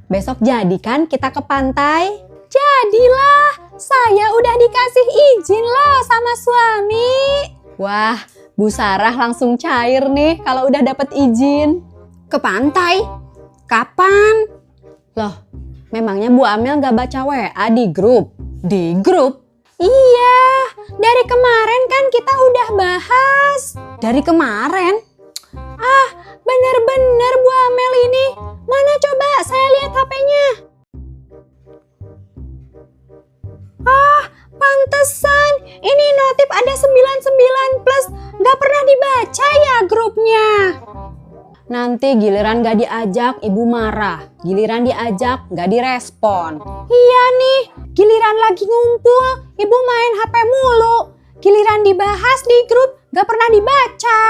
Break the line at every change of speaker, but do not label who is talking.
Besok jadi kan kita ke pantai?
Jadilah, saya udah dikasih izin loh sama suami.
Wah, Bu Sarah langsung cair nih kalau udah dapet izin.
Ke pantai? Kapan?
Loh, memangnya Bu Amel gak baca WA di grup?
Di grup? Iya, dari kemarin kan kita udah bahas.
Dari kemarin?
Ah, bener-bener Bu Amel ini. Mana coba saya lihat HP-nya. Ah, pantesan. Ini notif ada 99 plus. Gak pernah dibaca ya grupnya.
Nanti giliran gak diajak ibu marah. Giliran diajak gak direspon.
Iya nih, giliran lagi ngumpul, ibu main HP mulu. Giliran dibahas di grup, gak pernah dibaca.